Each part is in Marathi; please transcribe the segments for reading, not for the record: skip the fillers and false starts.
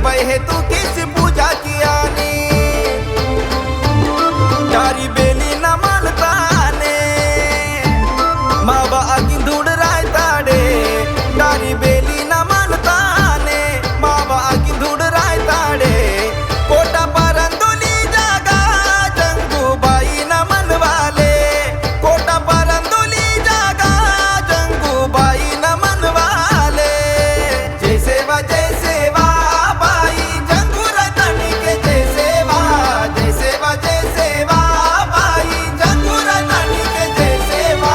बाई हे तू किस पूजा किया नी तारी बेली न मानताने मावा आगी धूड़ राय ताडे तारी बेली न मानताने मावा आगी धूड़ राय ताडे कोटा परंदोली जागा जंगूबाई न मनवाले कोटा परंदोली जागा जंगूबाई न मनवाले जय सेवा बाई जंगूर तनी के जय सेवा बाई जंगूर तनी के जय सेवा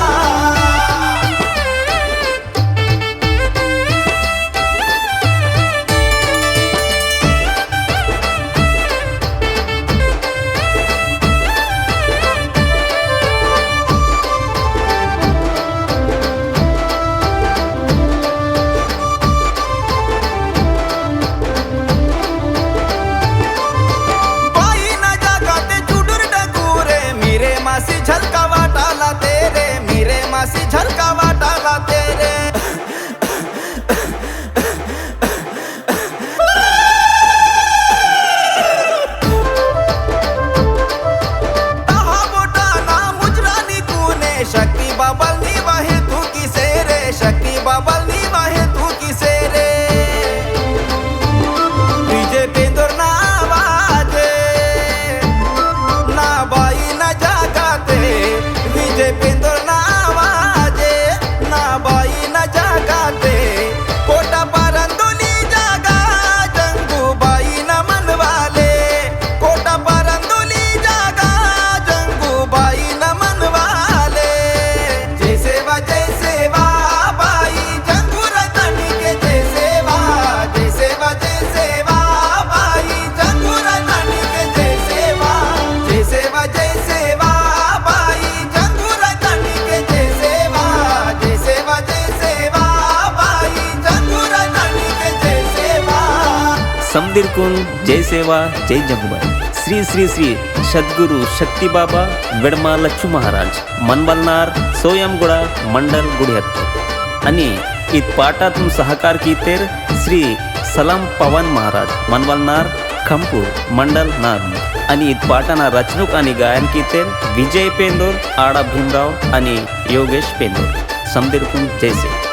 बाई न जागाते चुडुर डगूरे मेरे मासी झलका वाटाला तेरे मेरे मासी झलका वाटाला तेरे तहा बोटा ना मुजरानी तूने शक्ति बाबल नी वाहे तू की सेरे शक्ति बाबल नी वाहे तू की सेरे डीजे पेंदर ना आवाजे ना बाई न जागाते विजय पेंदर ना आवाजे ना बाई न जागाते कोटा परंदोली जागा जंगूबाई न मनवाले कोटा परंदोली जागा जंगूबाई न मनवाले जय सेवा बाई जंगूर तनी के जय सेवा बाई जंगूर तनी के जय सेवा बाई जंगूर तनी के जय सेवा बाई जंगूर तनी के जय सेवा समदीर कुंड जय सेवा जय जंगूबाई श्री श्री श्री सद्गुरु शक्ति बाबा वेडमा लच्चू महाराज मनवलनार सोयमगुड़ा मंडल गुडिहत्तर आणि इत पाठातून सहकार कीतेर श्री सलाम पवन महाराज मनवलनार खंपूर मंडल नार आणि इत पाठाना रचणूक आणि गायन कीतेर विजय पेंदोर आडा भीमराव आणि योगेश पेंदोर समदीर कुंड जय सेवा।